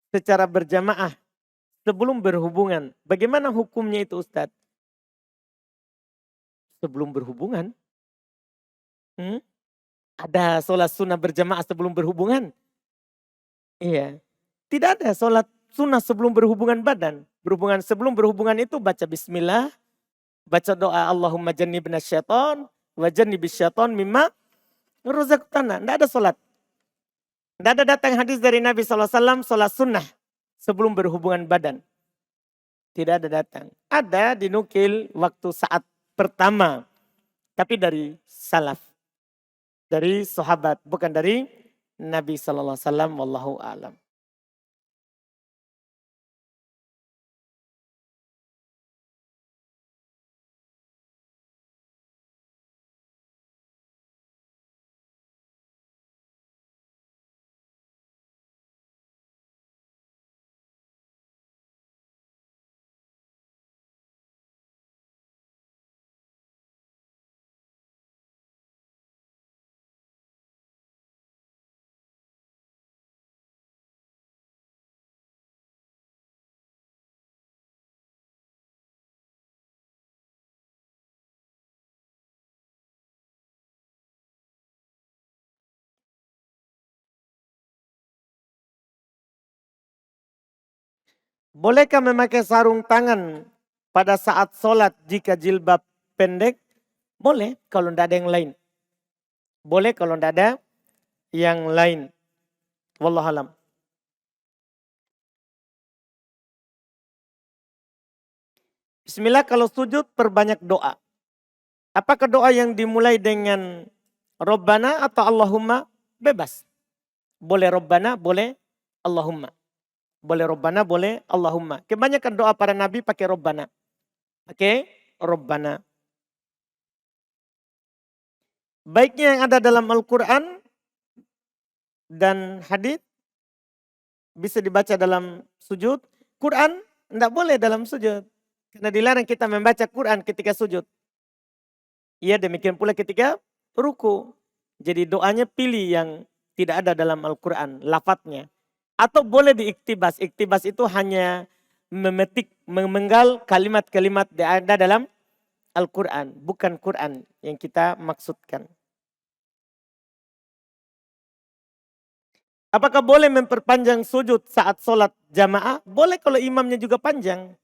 [SPEAKER 1] secara berjamaah sebelum berhubungan? Bagaimana hukumnya itu, Ustadz? Sebelum berhubungan? Ada sholat sunnah berjamaah sebelum berhubungan? Iya. Tidak ada sholat sunnah sebelum berhubungan badan. Sebelum berhubungan itu baca bismillah, baca doa Allahumma jannibna syaiton, wa jannibis syaiton mimma razaqtana. Tidak ada sholat. Tidak ada datang hadis dari Nabi SAW sholat sunnah sebelum berhubungan badan. Tidak ada datang. Ada dinukil waktu saat pertama. Tapi dari salaf. Dari sahabat. Bukan dari Nabi SAW. Wallahu a'lam. Bolehkah memakai sarung tangan pada saat sholat jika jilbab pendek? Boleh kalau tidak ada yang lain. Boleh kalau tidak ada yang lain. Wallahualam. Bismillah, kalau sujud perbanyak doa. Apakah doa yang dimulai dengan Rabbana atau Allahumma? Bebas. Boleh Rabbana, boleh Allahumma. Boleh Rabbana, boleh Allahumma. Kebanyakan doa para nabi pakai Rabbana. Pakai Rabbana. Baiknya yang ada dalam Al-Quran dan hadits bisa dibaca dalam sujud. Quran tidak boleh dalam sujud. Karena dilarang kita membaca Quran ketika sujud. Iya, demikian pula ketika ruku. Jadi doanya pilih yang tidak ada dalam Al-Quran, lafadznya. Atau boleh diiktibas. Iktibas itu hanya memetik, memenggal kalimat-kalimat yang ada dalam Al-Quran. Bukan Quran yang kita maksudkan. Apakah boleh memperpanjang sujud saat sholat jamaah? Boleh kalau imamnya juga panjang.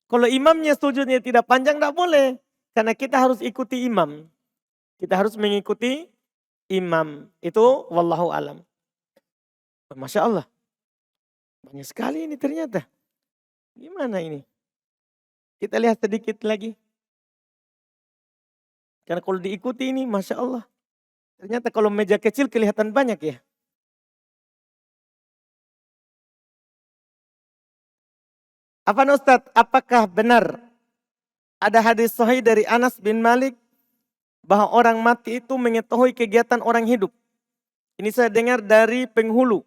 [SPEAKER 1] Kalau imamnya sujudnya tidak panjang, tidak boleh. Karena kita harus ikuti imam. Kita harus mengikuti imam. Itu wallahu alam. Masya Allah. Banyak sekali ini ternyata. Gimana ini? Kita lihat sedikit lagi. Karena kalau diikuti ini Masya Allah. Ternyata kalau meja kecil kelihatan banyak ya. Apa Ustadz, apakah benar ada hadis sahih dari Anas bin Malik bahwa orang mati itu mengetahui kegiatan orang hidup? Ini saya dengar dari penghulu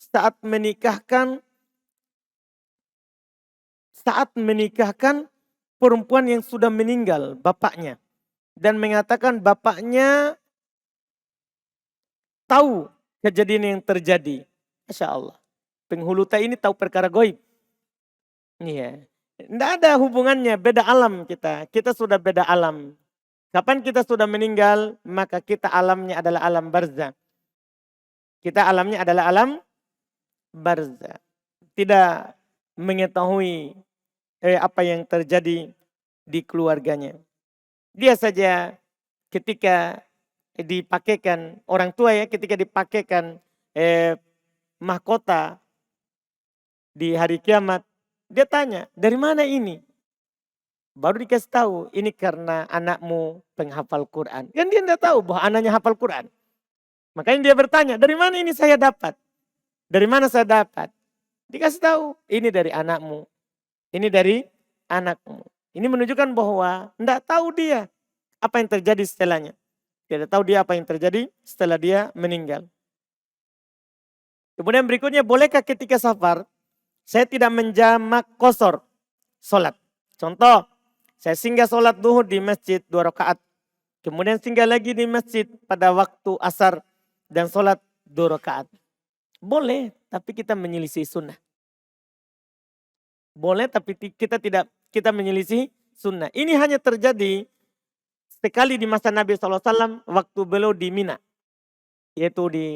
[SPEAKER 1] saat menikahkan perempuan yang sudah meninggal bapaknya dan mengatakan bapaknya tahu kejadian yang terjadi. Masya Allah. Penghulu ini tahu perkara gaib. Iya. Tidak ada hubungannya, beda alam kita. Kita sudah beda alam. Kapan kita sudah meninggal, maka kita alamnya adalah alam barzah. Kita alamnya adalah alam barzah. Tidak mengetahui apa yang terjadi di keluarganya. Dia saja ketika dipakaikan, orang tua ya ketika dipakaikan mahkota di hari kiamat. Dia tanya, dari mana ini? Baru dikasih tahu, ini karena anakmu penghafal Quran. Kan dia tidak tahu bahwa anaknya hafal Quran. Makanya dia bertanya, dari mana ini saya dapat? Dari mana saya dapat? Dikasih tahu, ini dari anakmu. Ini dari anakmu. Ini menunjukkan bahwa tidak tahu dia apa yang terjadi setelahnya. Tidak tahu dia apa yang terjadi setelah dia meninggal. Kemudian berikutnya, bolehkah ketika safar saya tidak menjamak qasar sholat? Contoh, saya singgah sholat duhur di masjid 2 rakaat. Kemudian singgah lagi di masjid pada waktu asar dan sholat 2 rakaat. Boleh, tapi kita menyelisih sunnah. Boleh, tapi kita menyelisih sunnah. Ini hanya terjadi sekali di masa Nabi SAW waktu beliau di Mina. Yaitu di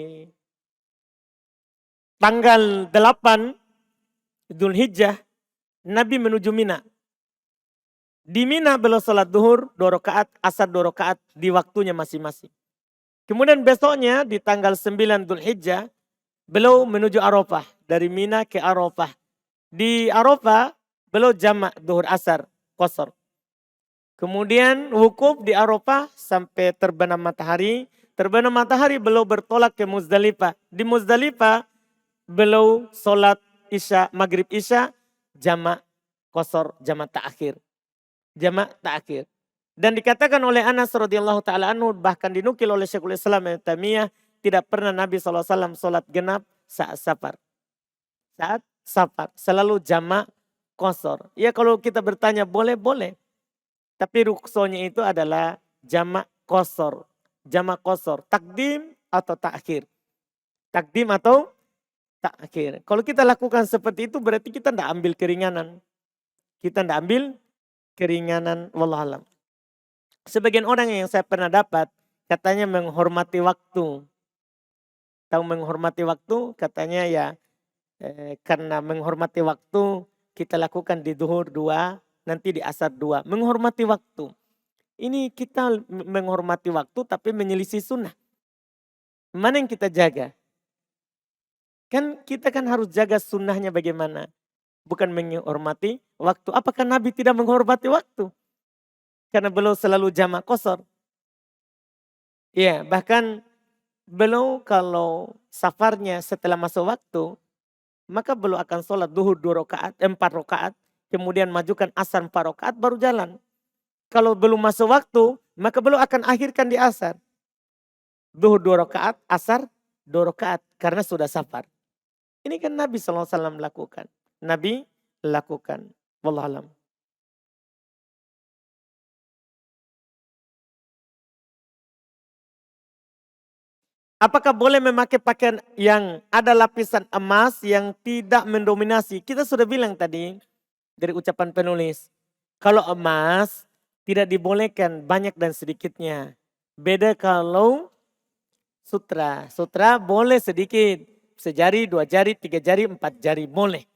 [SPEAKER 1] tanggal 8 Dzulhijjah, Nabi menuju Mina. Di Mina beliau sholat duhur 2 rakaat, asar 2 rakaat di waktunya masing-masing. Kemudian besoknya di tanggal 9 Dzulhijjah, beliau menuju Arafah. Dari Mina ke Arafah. Di Arafah beliau jamak duhur asar qasar. Kemudian wukuf di Arafah sampai terbenam matahari. Terbenam matahari beliau bertolak ke Muzdalifah. Di Muzdalifah beliau sholat isya, maghrib isya, jamak qasar, jamak ta'khir. Jamak ta'khir. Dan dikatakan oleh Anas radhiyallahu taala anhu, bahkan dinukil oleh Syekhul Islam Ibnu Taimiyah, tidak pernah Nabi SAW sholat genap saat safar. Saat safar selalu jamak qasar. Ya kalau kita bertanya boleh. Tapi ruksonya itu adalah jamak qasar. Jamak qasar, takdim atau ta'khir. Takdim atau ta'khir. Kalau kita lakukan seperti itu berarti kita tidak ambil keringanan. Kita tidak ambil keringanan, wallahualam. Sebagian orang yang saya pernah dapat katanya menghormati waktu. Tahu menghormati waktu? Katanya ya karena menghormati waktu kita lakukan di duhur 2, nanti di asar 2. Menghormati waktu. Ini kita menghormati waktu tapi menyelisih sunnah. Mana yang kita jaga? Kan kita kan harus jaga sunnahnya bagaimana? Bukan menghormati waktu. Apakah Nabi tidak menghormati waktu? Karena beliau selalu jamak qasar. Ya, bahkan beliau kalau safarnya setelah masuk waktu, maka beliau akan sholat duhur 4 rakaat, kemudian majukan asar 4 rakaat baru jalan. Kalau belum masuk waktu, maka beliau akan akhirkan di asar. Duhur 2 rakaat, asar 2 rakaat karena sudah safar. Ini kan Nabi SAW lakukan. Nabi lakukan. Wallahualam. Apakah boleh memakai pakaian yang ada lapisan emas yang tidak mendominasi? Kita sudah bilang tadi dari ucapan penulis. Kalau emas tidak dibolehkan banyak dan sedikitnya. Beda kalau sutra. Sutra boleh sedikit. Sejari, 2 jari, 3 jari, 4 jari boleh.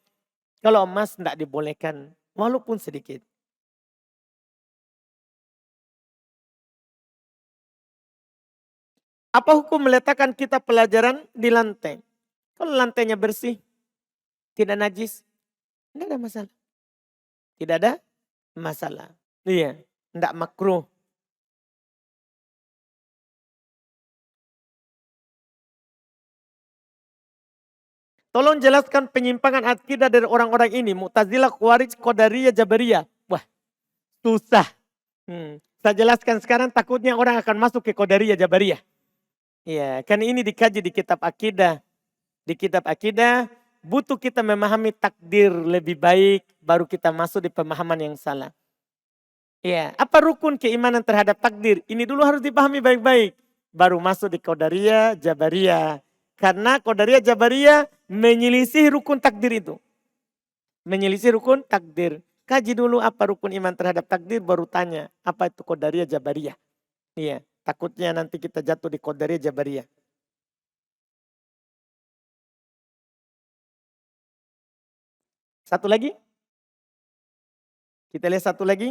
[SPEAKER 1] Kalau emas tidak dibolehkan walaupun sedikit. Apa hukum meletakkan kitab pelajaran di lantai? Kalau lantainya bersih, tidak najis, tidak ada masalah. Tidak ada masalah. Iya, tidak makruh. Tolong jelaskan penyimpangan akidah dari orang-orang ini. Mu'tazilah, Khawarij, Qadariyah, Jabariyah. Wah, susah. Saya jelaskan sekarang takutnya orang akan masuk ke Qadariyah, Jabariyah. Iya, kan ini dikaji di kitab akidah. Di kitab akidah butuh kita memahami takdir lebih baik baru kita masuk di pemahaman yang salah. Iya, apa rukun keimanan terhadap takdir? Ini dulu harus dipahami baik-baik. Baru masuk di Qadariyah, Jabariyah. Karena Qadariyah, Jabariyah menyelisih rukun takdir itu. Menyelisih rukun takdir. Kaji dulu apa rukun iman terhadap takdir baru tanya apa itu Qadariyah, Jabariyah. Iya, takutnya nanti kita jatuh di Qadariyah, Jabariyah. Satu lagi. Kita lihat satu lagi.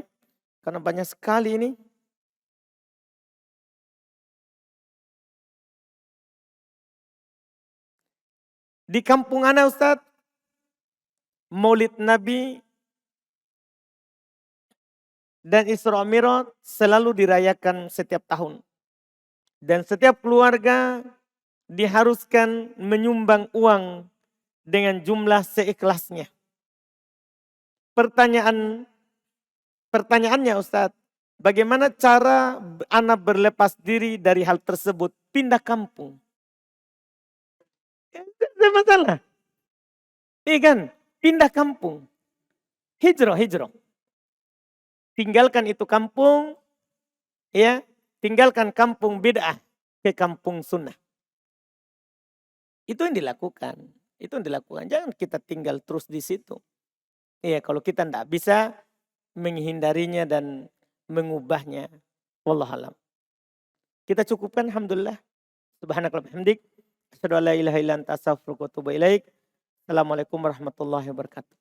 [SPEAKER 1] Karena banyak sekali ini. Di kampung ana Ustadz, Maulid Nabi dan Isra Mi'raj selalu dirayakan setiap tahun. Dan setiap keluarga diharuskan menyumbang uang dengan jumlah seikhlasnya. Pertanyaannya Ustadz, bagaimana cara anak berlepas diri dari hal tersebut? Pindah kampung. Tidak masalah. Iya kan? Pindah kampung. Hijrah. Tinggalkan itu kampung, ya, tinggalkan kampung bid'ah ke kampung sunnah. Itu yang dilakukan. Jangan kita tinggal terus di situ. Iya, kalau kita tidak bisa menghindarinya dan mengubahnya. Wallahualam. Kita cukupkan, alhamdulillah. Subhanakallahumma wa bihamdik. Asyhadu an la ilaha illa anta astaghfiruka wa atubu ilaik. Assalamualaikum warahmatullahi wabarakatuh.